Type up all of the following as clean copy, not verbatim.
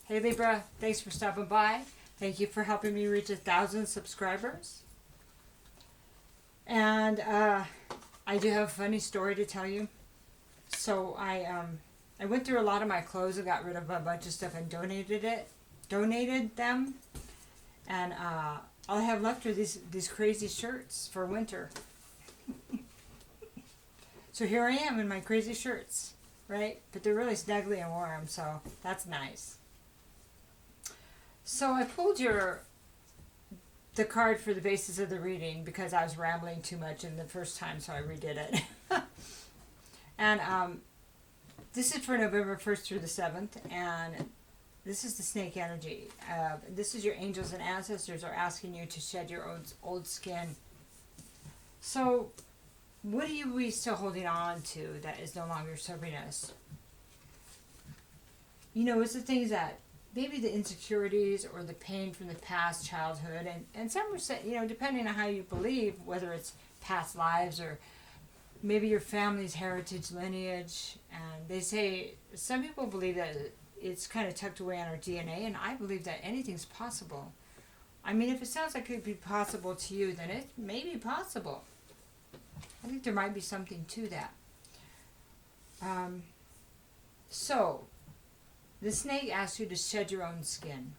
Hey Libra, thanks for stopping by. Thank you for helping me reach 1,000 subscribers. And I do have a funny story to tell you. So I went through a lot of my clothes and got rid of a bunch of stuff and donated them. And all I have left are these crazy shirts for winter. So here I am in my crazy shirts, right? But they're really snuggly and warm, so that's nice. So I pulled the card for the basis of the reading because I was rambling too much in the first time, so I redid it. And this is for November 1st through the 7th, and this is the snake energy. This is your angels and ancestors are asking you to shed your old skin. So what are we still holding on to that is no longer serving us? You know, it's the things that maybe the insecurities or the pain from the past childhood, and some are saying, you know, depending on how you believe, whether it's past lives or maybe your family's heritage lineage. And they say some people believe that it's kind of tucked away on our DNA, and I believe that anything's possible. I mean, if it sounds like it could be possible to you, then it may be possible. I think there might be something to that. So, the snake asks you to shed your own skin.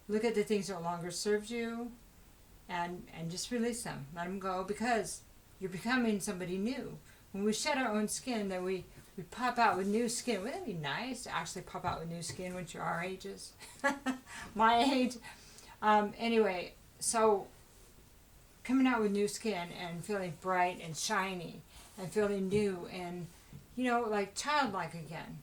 Look at the things that no longer serve you and just release them. Let them go, because you're becoming somebody new. When we shed our own skin, then we pop out with new skin. Wouldn't that be nice to actually pop out with new skin once you're our ages? My age. Anyway, so coming out with new skin and feeling bright and shiny and feeling new and, you know, like childlike again.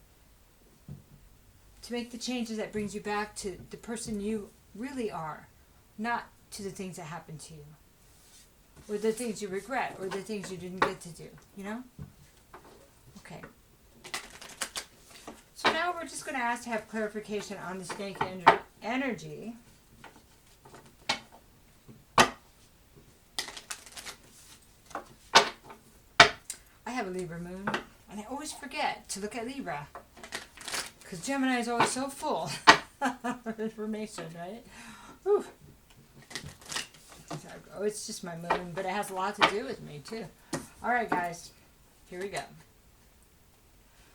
To make the changes that brings you back to the person you really are, not to the things that happened to you, or the things you regret, or the things you didn't get to do, you know? Okay. So now we're just going to ask to have clarification on the snake energy. I have a Libra moon, and I always forget to look at Libra, because Gemini is always so full of information, right? Whew. Oh, it's just my moon, but it has a lot to do with me, too. All right, guys, here we go.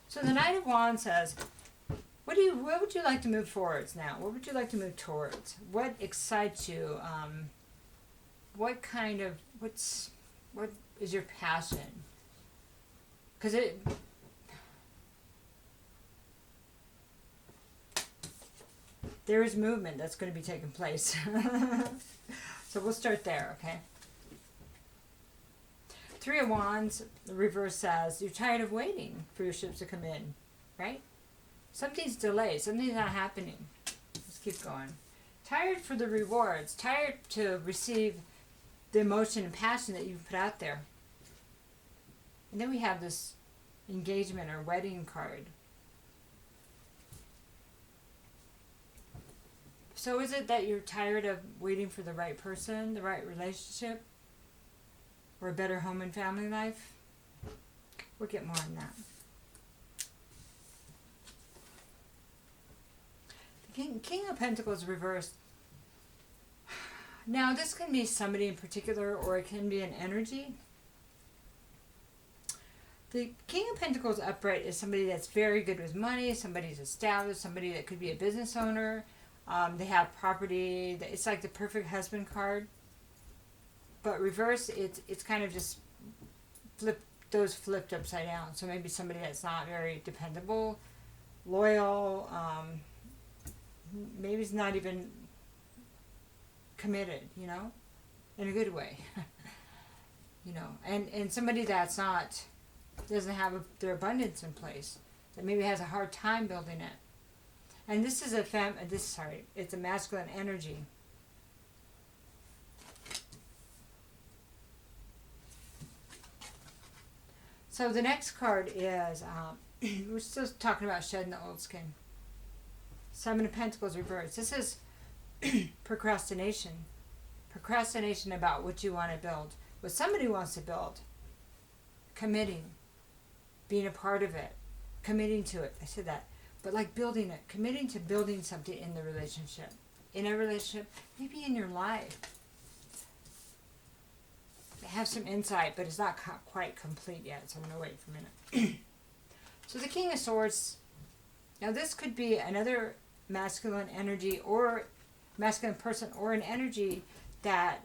So the Knight of Wands says, what would you like to move forwards now? What would you like to move towards? What excites you? What is your passion? Because there is movement that's going to be taking place. So we'll start there, okay? Three of Wands, the reverse says, you're tired of waiting for your ships to come in, right? Something's delayed. Something's not happening. Let's keep going. Tired for the rewards. Tired to receive the emotion and passion that you've put out there. And then we have this engagement or wedding card. So is it that you're tired of waiting for the right person, the right relationship, or a better home and family life? We'll get more on that. The King of Pentacles reversed. Now this can be somebody in particular, or it can be an energy. The King of Pentacles upright is somebody that's very good with money, somebody's established, somebody that could be a business owner. They have property. It's like the perfect husband card. But reverse, it's kind of just flipped upside down. So maybe somebody that's not very dependable, loyal, maybe is not even committed, you know, in a good way. You know, and somebody that's doesn't have their abundance in place, that maybe has a hard time building it. And this is it's a masculine energy. So the next card is, we're still talking about shedding the old skin. Seven of Pentacles reversed. This is procrastination. Procrastination about what you want to build. What somebody wants to build. Committing. Being a part of it. Committing to it. I said that. but like building it, committing to building something in the relationship. In a relationship, maybe in your life. I have some insight, but it's not quite complete yet, so I'm going to wait for a minute. So the King of Swords, now this could be another masculine energy or masculine person, or an energy that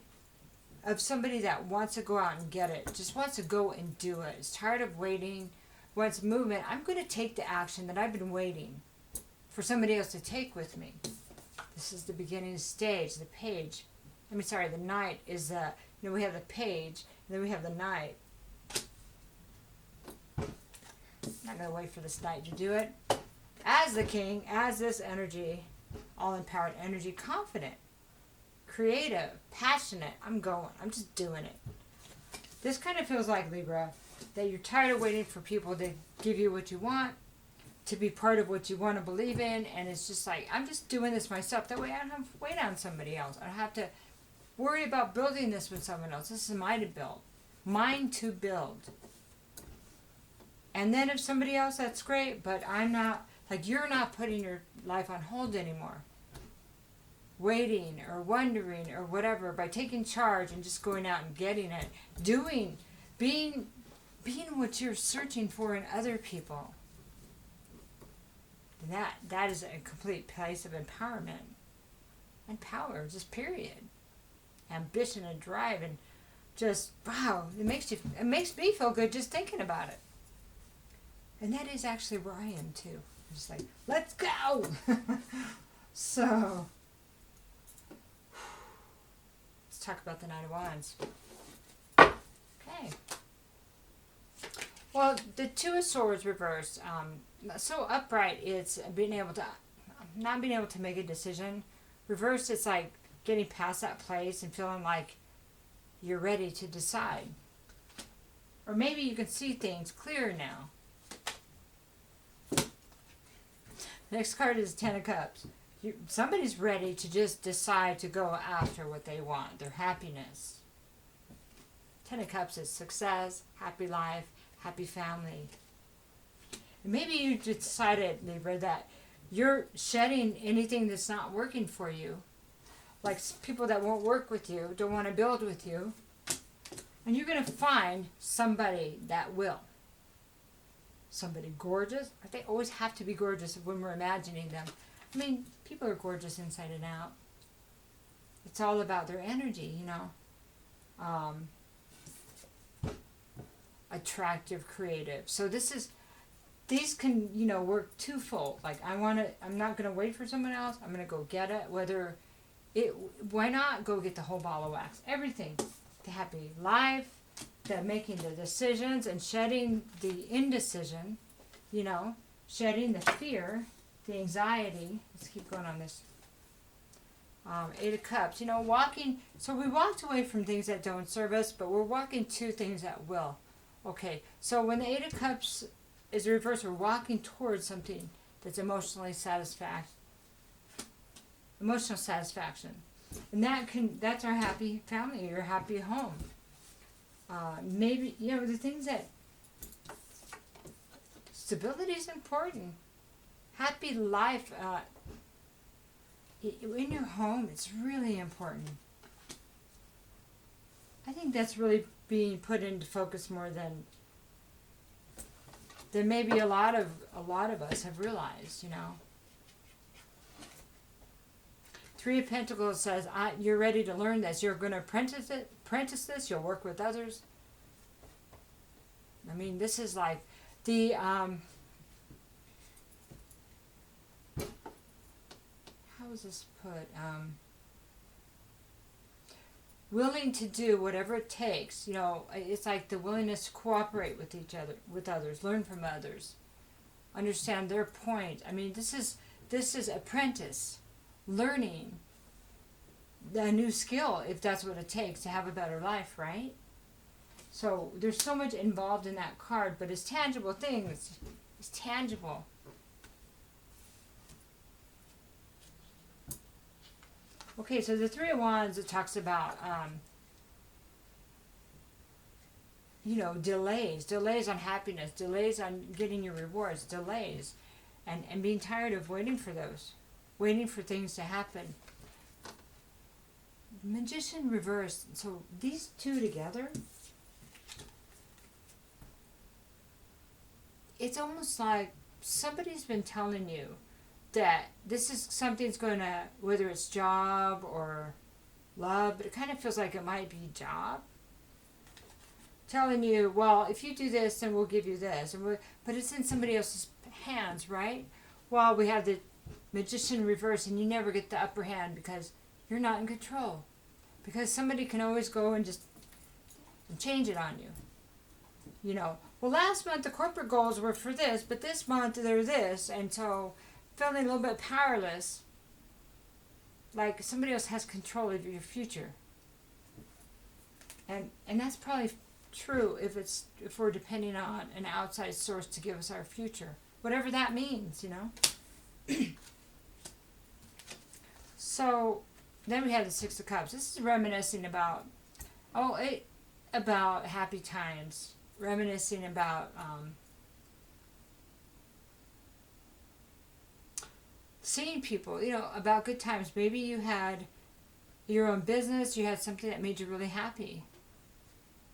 of somebody that wants to go out and get it, just wants to go and do it. Is tired of waiting, wants movement. I'm going to take the action that I've been waiting for somebody else to take with me. This is the beginning stage, the page. The knight is the, we have the page, and then we have the knight. Not going to wait for this knight to do it. As the king, as this energy, all-empowered energy, confident, creative, passionate. I'm just doing it. This kind of feels like, Libra, that you're tired of waiting for people to give you what you want, to be part of what you want to believe in, and it's just like, I'm just doing this myself. That way I don't have to wait on somebody else. I don't have to worry about building this with someone else. This is mine to build. Mine to build. And then if somebody else, that's great, but I'm not, like, you're not putting your life on hold anymore. Waiting or wondering or whatever, by taking charge and just going out and getting it. Being what you're searching for in other people. That is a complete place of empowerment and power, just period. Ambition and drive, and just, wow, it makes me feel good just thinking about it. And that is actually where I am too. I'm just like, let's go. So let's talk about the Knight of Wands. Okay. Well, the Two of Swords reversed. So upright, it's not being able to make a decision. Reversed, it's like getting past that place and feeling like you're ready to decide. Or maybe you can see things clearer now. Next card is Ten of Cups. Somebody's ready to just decide to go after what they want, their happiness. Ten of Cups is success, happy life, happy family. And maybe you decided, Libra, that you're shedding anything that's not working for you. Like people that won't work with you, don't want to build with you. And you're going to find somebody that will. Somebody gorgeous. They always have to be gorgeous when we're imagining them. I mean, people are gorgeous inside and out. It's all about their energy, attractive, creative. So these can, work twofold. Like I'm not going to wait for someone else. I'm going to go get it. Why not go get the whole ball of wax? Everything. The happy life, the making the decisions and shedding the indecision, shedding the fear, the anxiety. Let's keep going on this. Eight of Cups, walking. So we walked away from things that don't serve us, but we're walking to things that will. Okay, so when the Eight of Cups is reversed, we're walking towards something that's emotional satisfaction. And that's our happy family, your happy home. Maybe, the things that, stability is important. Happy life in your home, it's really important. I think that's really being put into focus more than maybe a lot of us have realized, Three of Pentacles says, you're ready to learn this. You're going to apprentice this. You'll work with others. I mean, this is like the, how is this put? Willing to do whatever it takes. It's like the willingness to cooperate with each other, with others, learn from others, understand their point. I mean, this is apprentice. Learning a new skill, if that's what it takes to have a better life, right? So there's so much involved in that card, but it's tangible things. It's tangible. Okay, so the Three of Wands, it talks about, delays on happiness, delays on getting your rewards, delays. and being tired of waiting for those, waiting for things to happen. Magician reversed. So these two together, it's almost like somebody's been telling you that this is something's going to, whether it's job or love, but it kind of feels like it might be job. Telling you, well, if you do this, then we'll give you this. But it's in somebody else's hands, right? Well, we have the magician reverse, and you never get the upper hand because you're not in control. Because somebody can always go and just change it on you. You know, well, last month the corporate goals were for this, but this month they're this. And so feeling a little bit powerless, like somebody else has control of your future. And that's probably true if we're depending on an outside source to give us our future, whatever that means, you know. So then we have the Six of Cups. This is reminiscing about about happy times, reminiscing about seeing people, you know, about good times. Maybe you had your own business, you had something that made you really happy.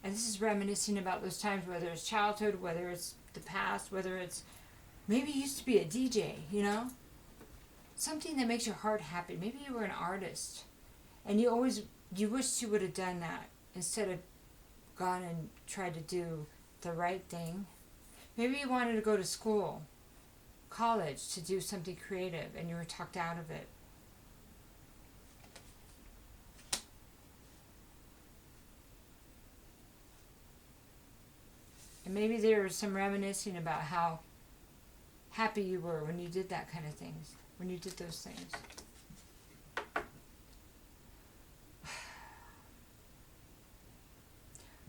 And this is reminiscing about those times, whether it's childhood, whether it's the past, whether it's maybe you used to be a DJ, you know? Something that makes your heart happy. Maybe you were an artist and you wished you would have done that instead of gone and tried to do the right thing. Maybe you wanted to go to school, college, to do something creative and you were talked out of it. And maybe there was some reminiscing about how happy you were when you did that kind of things, when you did those things.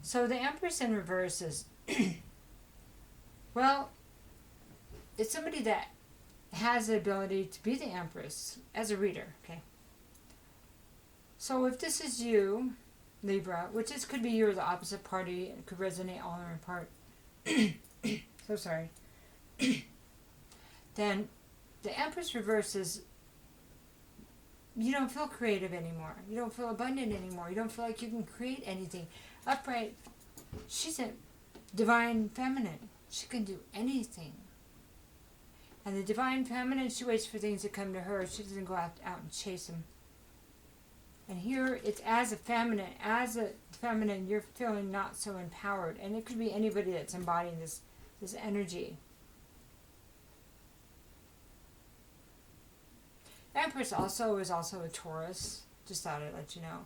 So the Empress in reverse is, well, it's somebody that has the ability to be the Empress as a reader, okay? So if this is you, Libra, which this could be you or the opposite party, it could resonate all or in part. So sorry. Then the Empress reverses, you don't feel creative anymore. You don't feel abundant anymore. You don't feel like you can create anything. Upright, she's a divine feminine. She can do anything. And the divine feminine, she waits for things to come to her. She doesn't go out and chase them. And here, it's as a feminine, you're feeling not so empowered. And it could be anybody that's embodying this energy. Empress is also a Taurus. Just thought I'd let you know.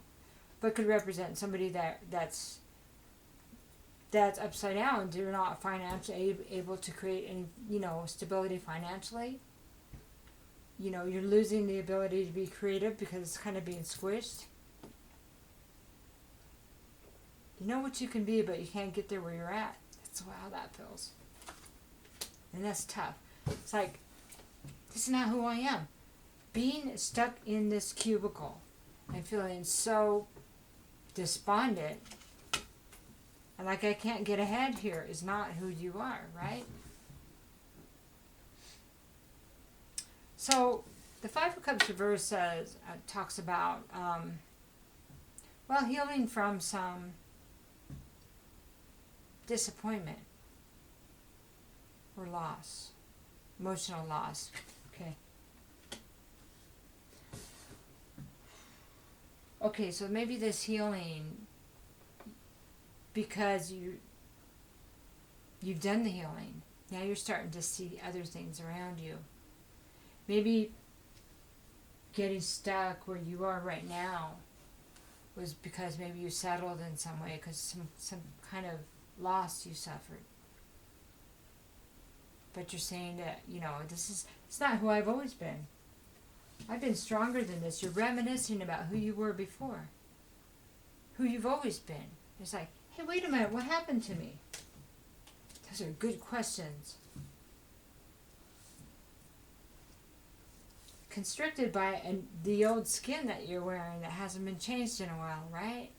But could represent somebody that's upside down. They're not financially able to create any, stability financially. You're losing the ability to be creative because it's kind of being squished. You know what you can be, but you can't get there where you're at. That's how that feels. And that's tough. It's like, this is not who I am. Being stuck in this cubicle and feeling so despondent and like I can't get ahead here is not who you are, right? So the Five of Cups reverse talks about healing from some disappointment or loss, emotional loss. Okay, so maybe this healing, because you've done the healing, now you're starting to see other things around you. Maybe getting stuck where you are right now was because maybe you settled in some way because some kind of loss you suffered. But you're saying that, it's not who I've always been. I've been stronger than this. You're reminiscing about who you were before. Who you've always been. It's like, hey, wait a minute, what happened to me? Those are good questions. Constricted by the old skin that you're wearing that hasn't been changed in a while, right?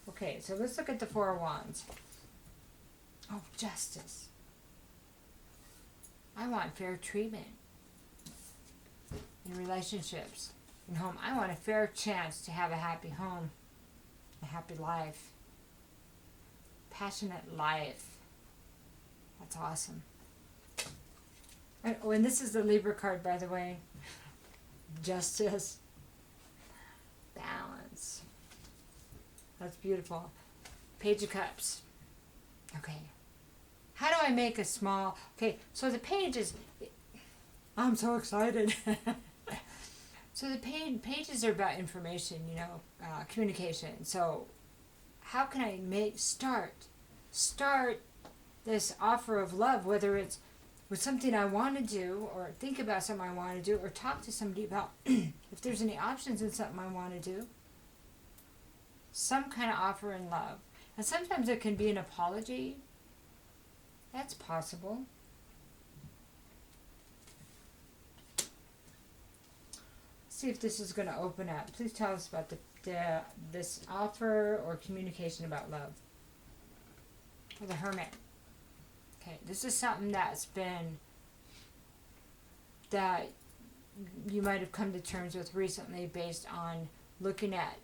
Okay, so let's look at the Four of Wands. Oh, justice. I I want fair treatment in relationships, in home. I want a fair chance to have a happy home, a happy life, passionate life. That's awesome. And this is the Libra card, by the way. Justice, balance. That's beautiful. Page of Cups. Okay. How do I make a small... Okay, so the page is... I'm so excited. So the pages are about information, communication. So how can I start this offer of love, whether it's with something I want to do, or think about something I want to do, or talk to somebody about if there's any options in something I want to do. Some kind of offer in love. And sometimes it can be an apology. That's possible. Let's see if this is going to open up. Please tell us about this offer or communication about love. Or the Hermit. Okay, this is something that you might have come to terms with recently based on looking at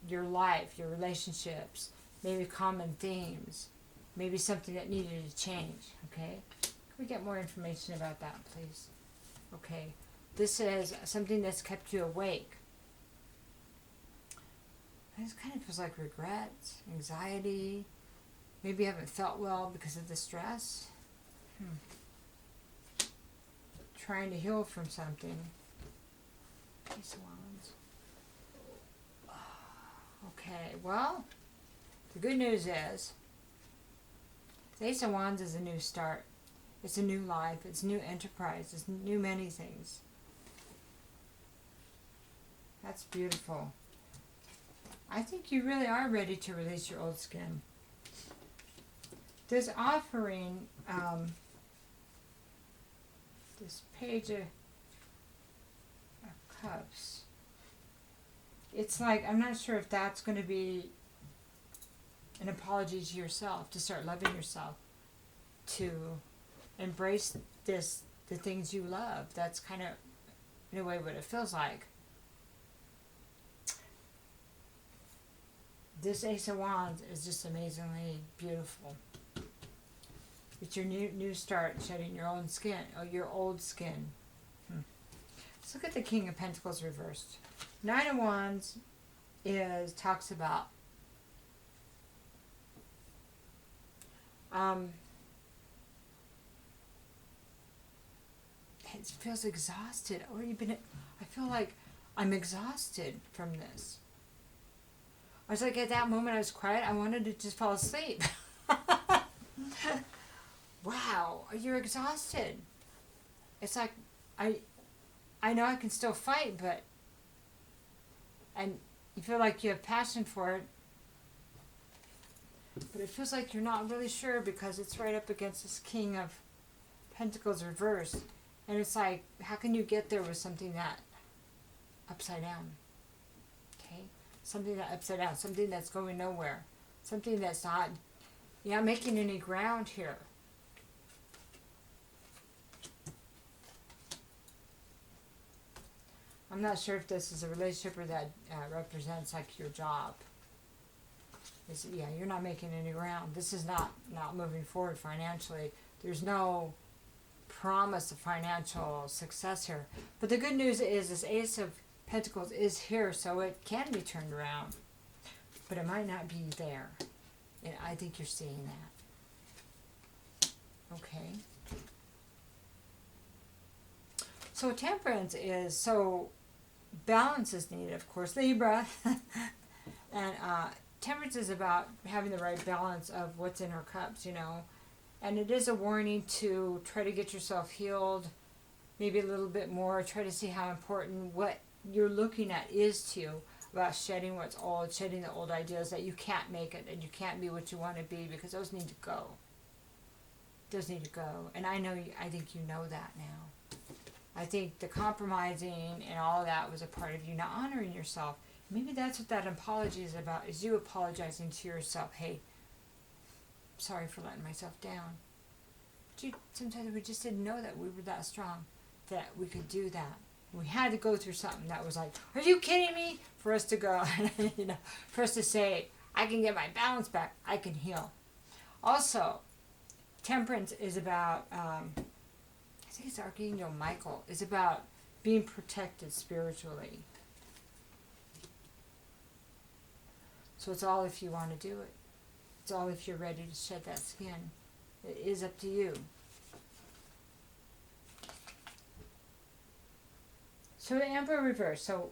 your life, your relationships, maybe common themes, maybe something that needed to change, okay? Can we get more information about that, please? Okay, this is something that's kept you awake. This kind of feels like regrets, anxiety. Maybe you haven't felt well because of the stress. Trying to heal from something. Ace of Wands. Okay, well, the good news is the Ace of Wands is a new start. It's a new life. It's new enterprise. It's new many things. That's beautiful. I think you really are ready to release your old skin. This offering, this page of cups, it's like, I'm not sure if that's going to be an apology to yourself, to start loving yourself, to embrace the things you love. That's kind of, in a way, what it feels like. This Ace of Wands is just amazingly beautiful. It's your new start, shedding your own skin, or your old skin. Let's look at the King of Pentacles reversed. Nine of Wands talks about it feels exhausted, or I feel like I'm exhausted from this. I was like, at that moment I was quiet, I wanted to just fall asleep. Wow, you're exhausted. It's like, I know I can still fight, and you feel like you have passion for it, but it feels like you're not really sure because it's right up against this King of Pentacles reversed. And it's like, how can you get there with something that upside down? Okay? Something that upside down, something that's going nowhere, something that's not, you're not making any ground here. I'm not sure if this is a relationship or that represents like your job. You're not making any ground. This is not moving forward financially. There's no promise of financial success here. But the good news is this Ace of Pentacles is here, so it can be turned around. But it might not be there. And I think you're seeing that. Okay. So Temperance is, balance is needed, of course, Libra. And Temperance is about having the right balance of what's in our cups, And it is a warning to try to get yourself healed, maybe a little bit more. Try to see how important what you're looking at is to you, about shedding what's old, shedding the old ideas that you can't make it, and you can't be what you want to be, because those need to go. Those need to go. And I think you know that now. I think the compromising and all of that was a part of you not honoring yourself. Maybe that's what that apology is about, is you apologizing to yourself. Hey, sorry for letting myself down. Sometimes we just didn't know that we were that strong, that we could do that. We had to go through something that was like, are you kidding me? For us to go, for us to say, I can get my balance back, I can heal. Also, temperance is about, I think it's Archangel Michael, is about being protected spiritually. So it's all if you want to do it. It's all if you're ready to shed that skin. It is up to you. So the Emperor reverse. So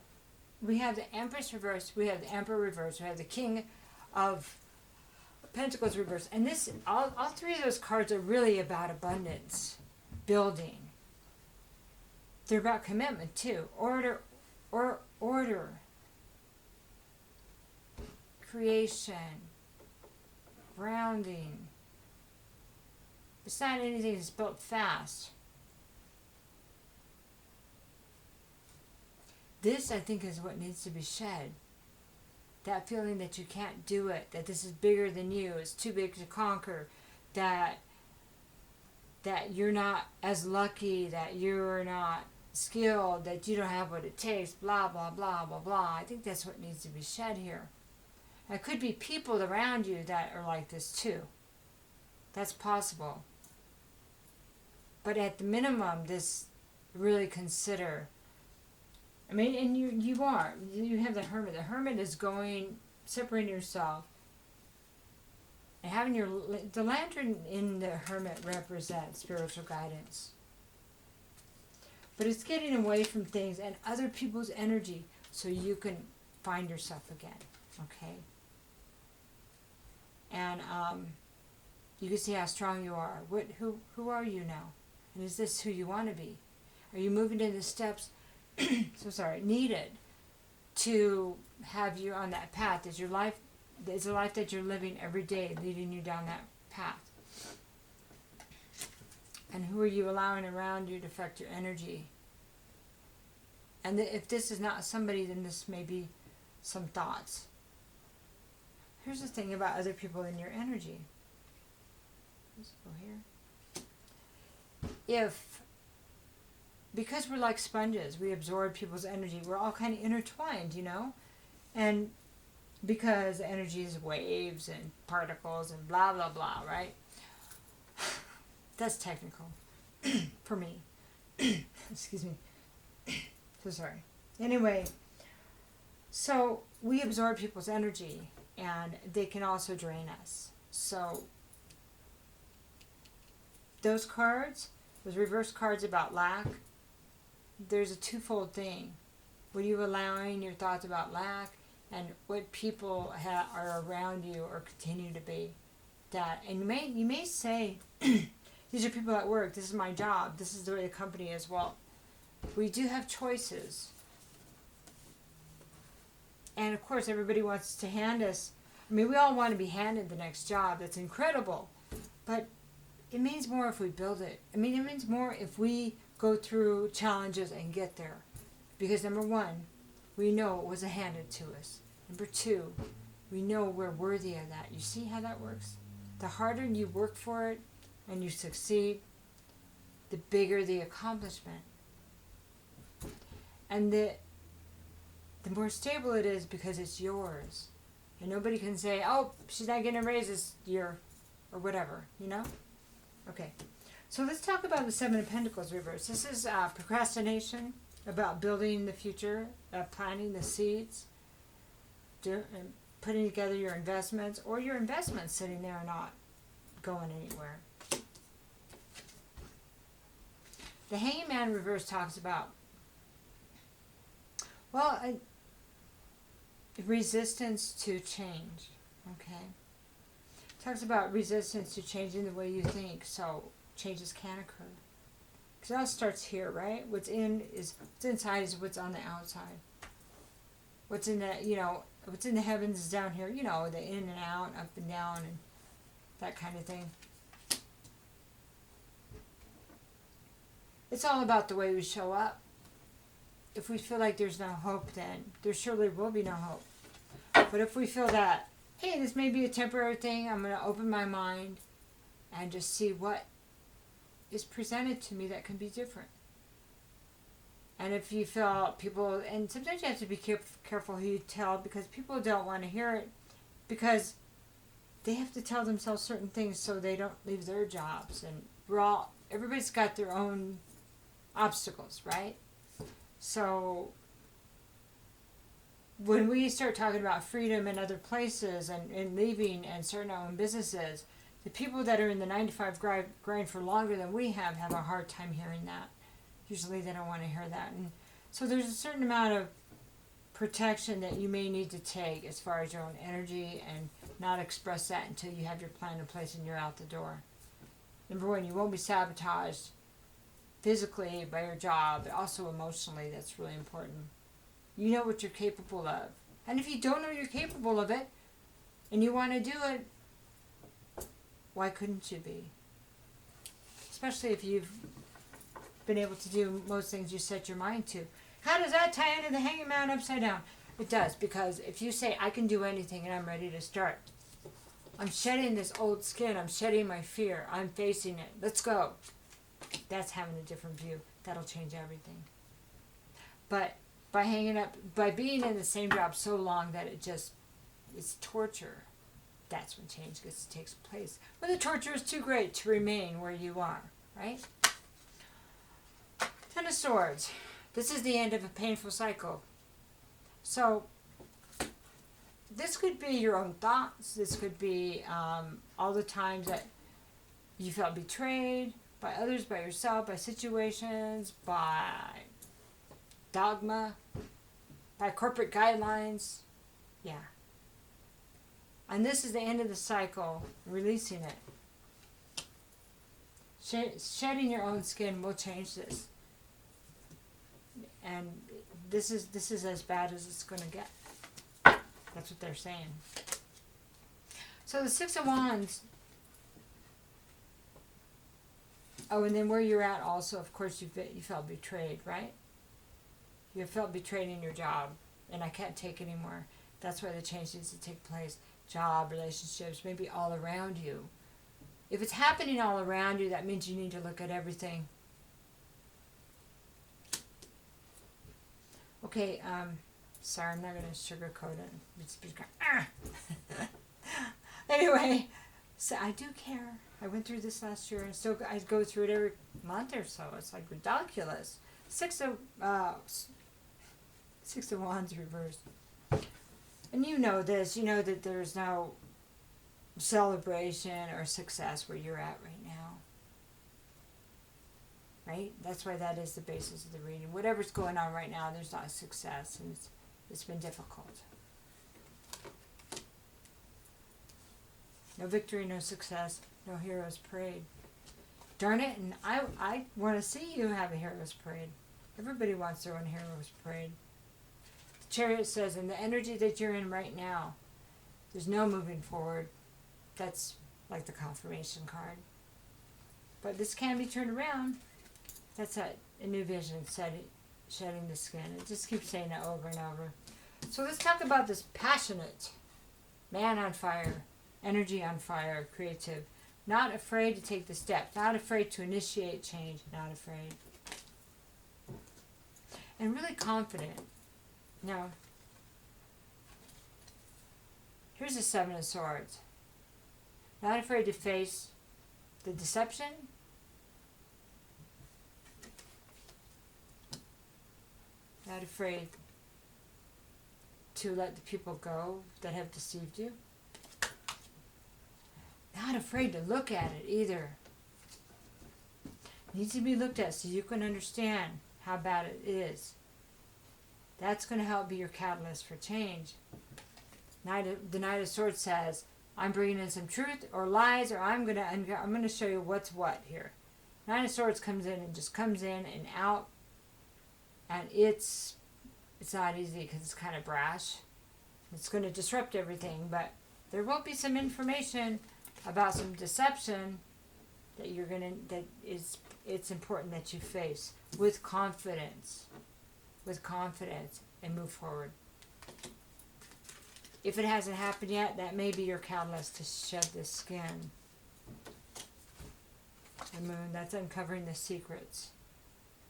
we have the Empress reverse, we have the Emperor reverse, we have the King of Pentacles reverse. And this, all three of those cards are really about abundance, building. They're about commitment too. Order, creation, grounding. It's not anything that's built fast. This, I think, is what needs to be shed. That feeling that you can't do it, that this is bigger than you, it's too big to conquer, that you're not as lucky, that you're not skilled, that you don't have what it takes, blah, blah, blah, blah, blah. I think that's what needs to be shed here. There could be people around you that are like this too. That's possible. But at the minimum, this really consider. I mean, and you are. You have the Hermit. The Hermit is going, separating yourself, and having the lantern in the Hermit represents spiritual guidance. But it's getting away from things and other people's energy so you can find yourself again. Okay? And you can see how strong you are. Who are you now? And is this who you want to be? Are you moving into the steps needed to have you on that path? Is the life that you're living every day leading you down that path? And who are you allowing around you to affect your energy? And if this is not somebody, then this may be some thoughts. Here's the thing about other people in your energy. Let's go here. Because we're like sponges, we absorb people's energy. We're all kind of intertwined, And because energy is waves and particles and blah, blah, blah, right? That's technical for me. Excuse me. So sorry. Anyway, so we absorb people's energy and they can also drain us. So those cards, those reverse cards about lack, there's a twofold thing. What are you allowing your thoughts about lack and what people are around you or continue to be? And you may say, these are people at work, this is my job, this is the way the company is. Well, we do have choices. And of course, everybody wants to hand us, we all want to be handed the next job. That's incredible. But it means more if we build it. It means more if we go through challenges and get there. Because number one, we know it was handed to us. Number two, we know we're worthy of that. You see how that works? The harder you work for it and you succeed, the bigger the accomplishment. And the more stable it is because it's yours. And nobody can say, oh, she's not getting a raise this year or whatever, Okay. So let's talk about the Seven of Pentacles reverse. This is procrastination, about building the future, planting the seeds, putting together your investments, or your investments sitting there and not going anywhere. The Hanged Man reverse talks about, resistance to change, okay? Talks about resistance to changing the way you think, so changes can occur. Because it all starts here, right? What's inside is what's on the outside. What's in what's in the heavens is down here, the in and out, up and down, and that kind of thing. It's all about the way we show up. If we feel like there's no hope, then there surely will be no hope. But if we feel that, hey, this may be a temporary thing, I'm going to open my mind and just see what is presented to me that can be different. And if you feel people, and sometimes you have to be careful who you tell, because people don't want to hear it, because they have to tell themselves certain things so they don't leave their jobs. And everybody's got their own obstacles, right? So when we start talking about freedom in other places and leaving and starting our own businesses, the people that are in the 9-to-5 grind for longer than we have a hard time hearing that. Usually they don't want to hear that. And so there's a certain amount of protection that you may need to take as far as your own energy, and not express that until you have your plan in place and you're out the door. Number one, you won't be sabotaged physically by your job, but also emotionally. That's really important. You know what you're capable of. And if you don't know you're capable of it and you want to do it, why couldn't you be? Especially if you've been able to do most things you set your mind to. How does that tie into the hanging man upside down? It does, because if you say, I can do anything and I'm ready to start, I'm shedding this old skin, I'm shedding my fear, I'm facing it, let's go. That's having a different view. That'll change everything. But by being in the same job so long that it's torture, that's when change takes place. When the torture is too great to remain where you are, right? Ten of Swords. This is the end of a painful cycle. So this could be your own thoughts. This could be all the times that you felt betrayed by others, by yourself, by situations, by dogma, by corporate guidelines. Yeah. And this is the end of the cycle, releasing it. Shedding your own skin will change this. And this is as bad as it's going to get. That's what they're saying. So the Six of Wands. Oh, and then where you're at also, of course, you felt betrayed, right? You felt betrayed in your job, and I can't take anymore. That's why the change needs to take place. Job, relationships, maybe all around you. If it's happening all around you, that means you need to look at everything. Okay, sorry, I'm not going to sugarcoat it. It's anyway, so I do care. I went through this last year, and still I go through it every month or so. It's like ridiculous. Six of Wands reversed. And you know this. You know that there's no celebration or success where you're at right now. Right? That's why that is the basis of the reading. Whatever's going on right now, there's not success, and it's been difficult. No victory, no success, no hero's parade. Darn it, and I want to see you have a hero's parade. Everybody wants their own hero's parade. The Chariot says, in the energy that you're in right now, there's no moving forward. That's like the confirmation card. But this can be turned around. That's a new vision, shedding the skin. It just keeps saying it over and over. So let's talk about this passionate man on fire, energy on fire, creative. Not afraid to take the step, not afraid to initiate change, not afraid. And really confident. Now, here's the Seven of Swords. Not afraid to face the deception. Not afraid to let the people go that have deceived you. Not afraid to look at it either. It needs to be looked at so you can understand how bad it is. That's going to help be your catalyst for change. The Knight of Swords says, I'm bringing in some truth or lies, or I'm going to show you what's what here. Knight of Swords comes in and just comes in and out, and it's not easy because it's kind of brash. It's going to disrupt everything, but there will be some information about some deception that it's important that you face with confidence, and move forward. If it hasn't happened yet, that may be your catalyst to shed this skin. The moon, that's uncovering the secrets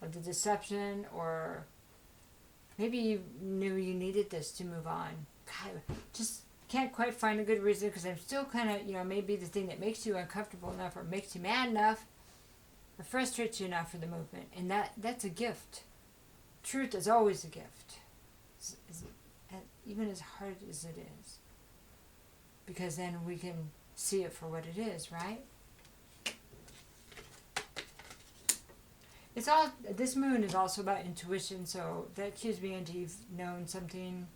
of the deception, or maybe you knew you needed this to move on. God, just can't quite find a good reason, because I'm still kind of, maybe the thing that makes you uncomfortable enough or makes you mad enough or frustrates you enough for the movement. And that's a gift. Truth is always a gift. Even as hard as it is. Because then we can see it for what it is, right? This moon is also about intuition, so that cues me into you've known something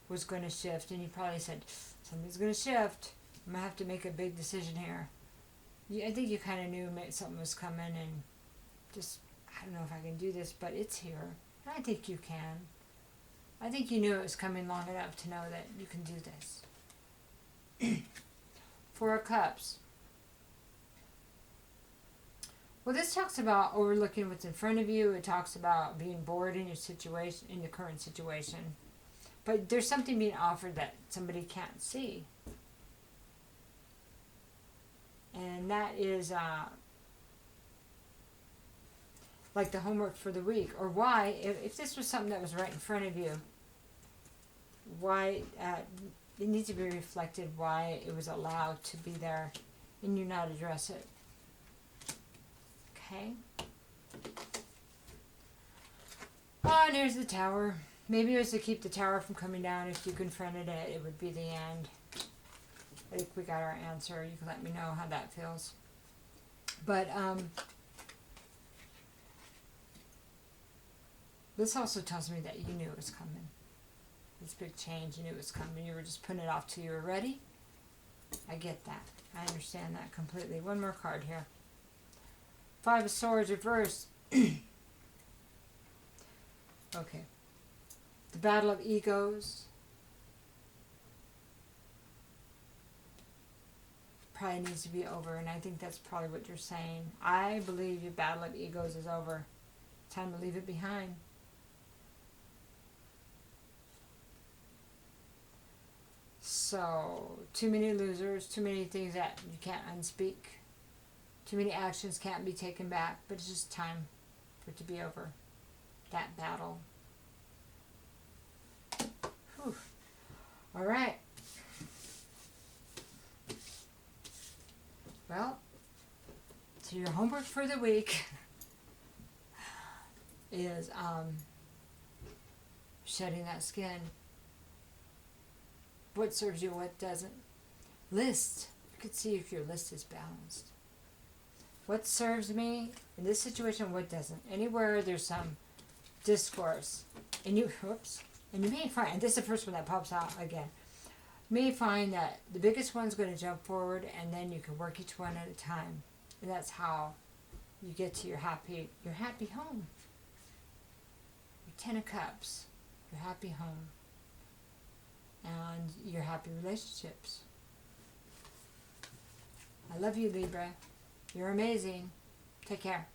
was going to shift, and you probably said, something's going to shift. I'm going to have to make a big decision here. I think you kind of knew something was coming, and just, I don't know if I can do this, but it's here. And I think you can. I think you knew it was coming long enough to know that you can do this. Four of Cups. Well, this talks about overlooking what's in front of you. It talks about being bored in your situation, in your current situation. But there's something being offered that somebody can't see. And that is like the homework for the week. Or why, if this was something that was right in front of you, why it needs to be reflected why it was allowed to be there and you not address it. Okay? Oh, and here's the Tower. Maybe it was to keep the Tower from coming down. If you confronted it, it would be the end. I think we got our answer. You can let me know how that feels. But this also tells me that you knew it was coming. This big change, you knew it was coming. You were just putting it off till you were ready. I get that. I understand that completely. One more card here. Five of Swords reversed. Okay. The battle of egos. Probably needs to be over, and I think that's probably what you're saying. I believe your battle of egos is over. Time to leave it behind. So, too many losers, too many things that you can't unspeak. Too many actions can't be taken back, but it's just time for it to be over. That battle. Whew. All right. Well, so your homework for the week is shedding that skin. What serves you, what doesn't. List. You could see if your list is balanced. What serves me in this situation, what doesn't. Anywhere there's some discourse. And you may find, and this is the first one that pops out again, you may find that the biggest one's going to jump forward, and then you can work each one at a time. And that's how you get to your happy home. Your Ten of Cups. Your happy home. And your happy relationships. I love you, Libra. You're amazing. Take care.